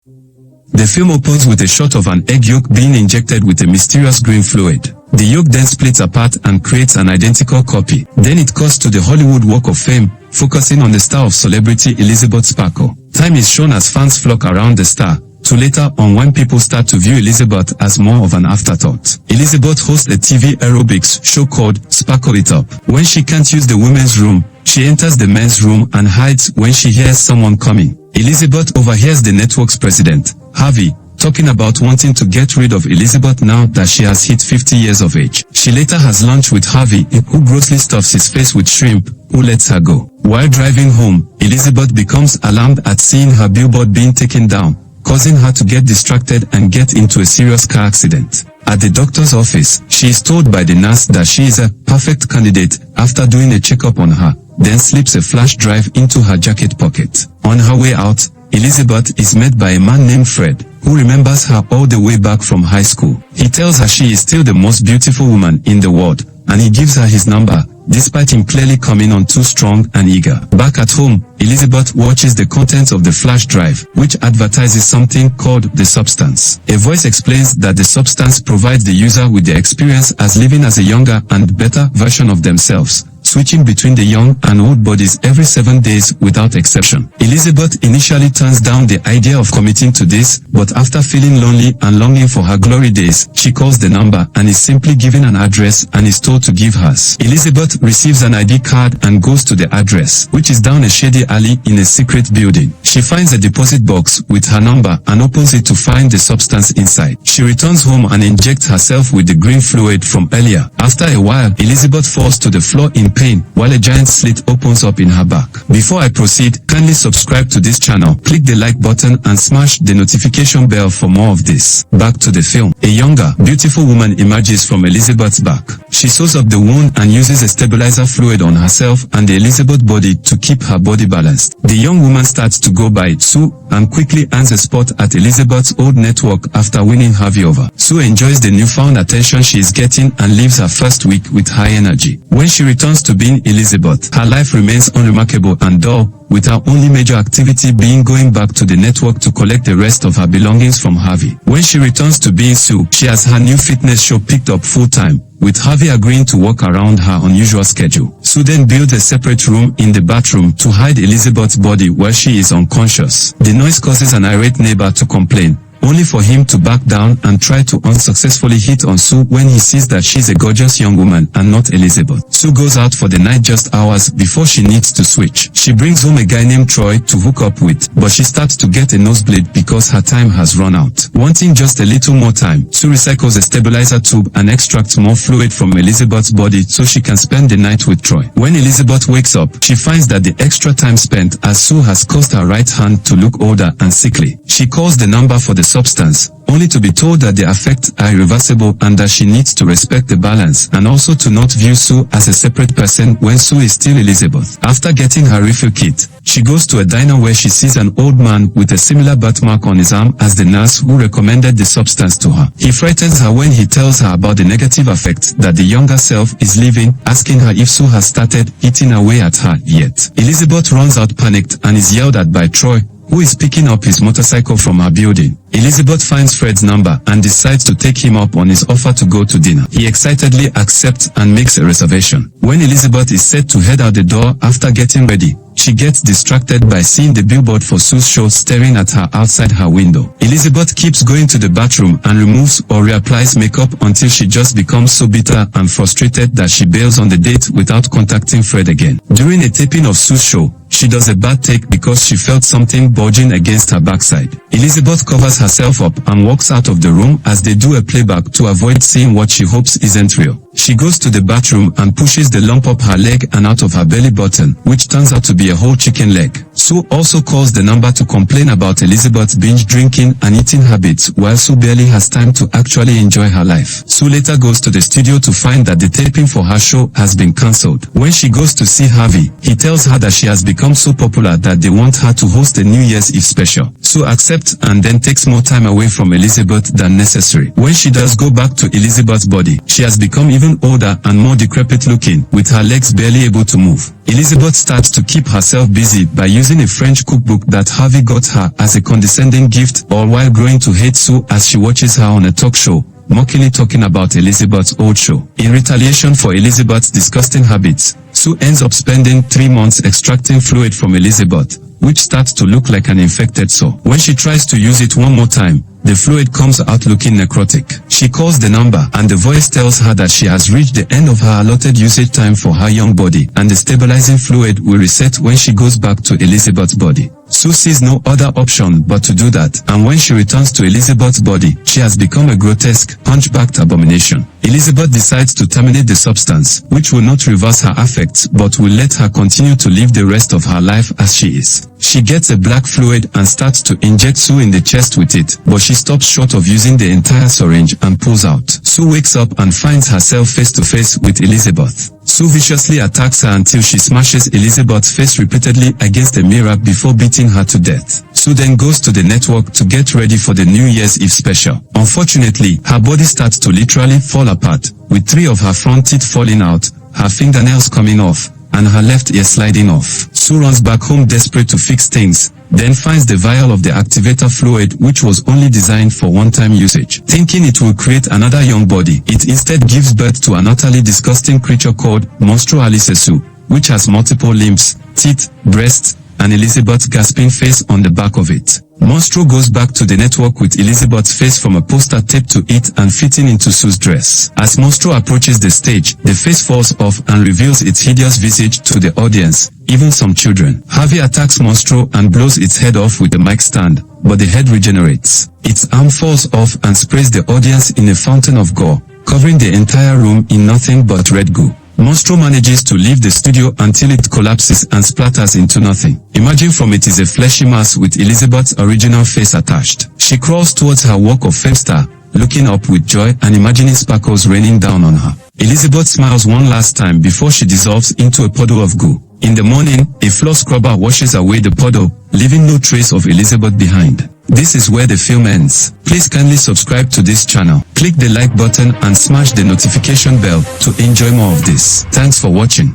The film opens with a shot of an egg yolk being injected with a mysterious green fluid. The yolk then splits apart and creates an identical copy. Then it cuts to the Hollywood Walk of Fame, focusing on the star of celebrity Elisabeth Sparkle. Time is shown as fans flock around the star, to later on when people start to view Elisabeth as more of an afterthought. Elisabeth hosts a TV aerobics show called Sparkle It Up. When she can't use the women's room, she enters the men's room and hides when she hears someone coming. Elisabeth overhears the network's president, Harvey, talking about wanting to get rid of Elisabeth now that she has hit 50 years of age. She later has lunch with Harvey, who grossly stuffs his face with shrimp, who lets her go. While driving home, Elisabeth becomes alarmed at seeing her billboard being taken down, causing her to get distracted and get into a serious car accident. At the doctor's office, she is told by the nurse that she is a perfect candidate after doing a checkup on her, then slips a flash drive into her jacket pocket. On her way out, Elisabeth is met by a man named Fred, who remembers her all the way back from high school. He tells her she is still the most beautiful woman in the world, and he gives her his number, despite him clearly coming on too strong and eager. Back at home, Elisabeth watches the contents of the flash drive, which advertises something called the substance. A voice explains that the substance provides the user with the experience as living as a younger and better version of themselves, switching between the young and old bodies every 7 days without exception. Elisabeth initially turns down the idea of committing to this, but after feeling lonely and longing for her glory days, she calls the number and is simply given an address and is told to give hers. Elisabeth receives an ID card and goes to the address, which is down a shady alley in a secret building. She finds a deposit box with her number and opens it to find the substance inside. She returns home and injects herself with the green fluid from earlier. After a while, Elisabeth falls to the floor in pain, while a giant slit opens up in her back. Before I proceed, kindly subscribe to this channel, click the like button and smash the notification bell for more of this. Back to the film. A younger, beautiful woman emerges from Elisabeth's back. She sews up the wound and uses a stabilizer fluid on herself and the Elisabeth body to keep her body balanced. The young woman starts to go by Sue and quickly earns a spot at Elisabeth's old network after winning Harvey over. Sue enjoys the newfound attention she is getting and lives her first week with high energy. When she returns to being Elisabeth, her life remains unremarkable and dull, with her only major activity being going back to the network to collect the rest of her belongings from Harvey. When she returns to being Sue, she has her new fitness show picked up full-time, with Harvey agreeing to work around her unusual schedule. Sue then builds a separate room in the bathroom to hide Elisabeth's body where she is unconscious. The noise causes an irate neighbor to complain, only for him to back down and try to unsuccessfully hit on Sue when he sees that she's a gorgeous young woman and not Elisabeth. Sue goes out for the night just hours before she needs to switch. She brings home a guy named Troy to hook up with, but she starts to get a nosebleed because her time has run out. Wanting just a little more time, Sue recycles a stabilizer tube and extracts more fluid from Elisabeth's body so she can spend the night with Troy. When Elisabeth wakes up, she finds that the extra time spent as Sue has caused her right hand to look older and sickly. She calls the number for the substance, only to be told that the effects are irreversible and that she needs to respect the balance and also to not view Sue as a separate person when Sue is still Elisabeth. After getting her refill kit, she goes to a diner where she sees an old man with a similar birthmark on his arm as the nurse who recommended the substance to her. He frightens her when he tells her about the negative effects that the younger self is leaving, asking her if Sue has started eating away at her yet. Elisabeth runs out panicked and is yelled at by Troy, who is picking up his motorcycle from her building. Elisabeth finds Fred's number and decides to take him up on his offer to go to dinner. He excitedly accepts and makes a reservation. When Elisabeth is set to head out the door after getting ready, she gets distracted by seeing the billboard for Sue's show staring at her outside her window. Elisabeth keeps going to the bathroom and removes or reapplies makeup until she just becomes so bitter and frustrated that she bails on the date without contacting Fred again. During a taping of Sue's show, she does a bad take because she felt something bulging against her backside. Elisabeth covers herself up and walks out of the room as they do a playback to avoid seeing what she hopes isn't real. She goes to the bathroom and pushes the lump up her leg and out of her belly button, which turns out to be a whole chicken leg. Sue also calls the number to complain about Elisabeth's binge drinking and eating habits, while Sue barely has time to actually enjoy her life. Sue later goes to the studio to find that the taping for her show has been cancelled. When she goes to see Harvey, he tells her that she has become so popular that they want her to host a New Year's Eve special. Sue accepts and then takes more time away from Elisabeth than necessary. When she does go back to Elisabeth's body, she has become even older and more decrepit looking, with her legs barely able to move. Elisabeth starts to keep herself busy by using using a French cookbook that Harvey got her as a condescending gift, all while growing to hate Sue as she watches her on a talk show, mockingly talking about Elisabeth's old show. In retaliation for Elisabeth's disgusting habits, Sue ends up spending 3 months extracting fluid from Elisabeth, which starts to look like an infected sore. When she tries to use it one more time, the fluid comes out looking necrotic. She calls the number, and the voice tells her that she has reached the end of her allotted usage time for her young body, and the stabilizing fluid will reset when she goes back to Elisabeth's body. Sue sees no other option but to do that, and when she returns to Elisabeth's body, she has become a grotesque, hunchbacked abomination. Elisabeth decides to terminate the substance, which will not reverse her affects but will let her continue to live the rest of her life as she is. She gets a black fluid and starts to inject Sue in the chest with it, but she stops short of using the entire syringe and pulls out. Sue wakes up and finds herself face to face with Elisabeth. Sue viciously attacks her until she smashes Elisabeth's face repeatedly against a mirror before beating her to death. Sue then goes to the network to get ready for the New Year's Eve special. Unfortunately, her body starts to literally fall apart, with 3 of her front teeth falling out, her fingernails coming off, and her left ear sliding off. Sue runs back home desperate to fix things, then finds the vial of the activator fluid, which was only designed for one-time usage. Thinking it will create another young body, it instead gives birth to an utterly disgusting creature called Monstro Alicesu, which has multiple limbs, teeth, breasts, and Elisabeth's gasping face on the back of it. Monstro goes back to the network with Elisabeth's face from a poster taped to it and fitting into Sue's dress. As Monstro approaches the stage, the face falls off and reveals its hideous visage to the audience, even some children. Harvey attacks Monstro and blows its head off with the mic stand, but the head regenerates. Its arm falls off and sprays the audience in a fountain of gore, covering the entire room in nothing but red goo. Monstro manages to leave the studio until it collapses and splatters into nothing. Emerging from it is a fleshy mass with Elisabeth's original face attached. She crawls towards her Walk of Fame star, looking up with joy and imagining sparkles raining down on her. Elisabeth smiles one last time before she dissolves into a puddle of goo. In the morning, a floor scrubber washes away the puddle, leaving no trace of Elisabeth behind. This is where the film ends. Please kindly subscribe to this channel. Click the like button and smash the notification bell to enjoy more of this. Thanks for watching.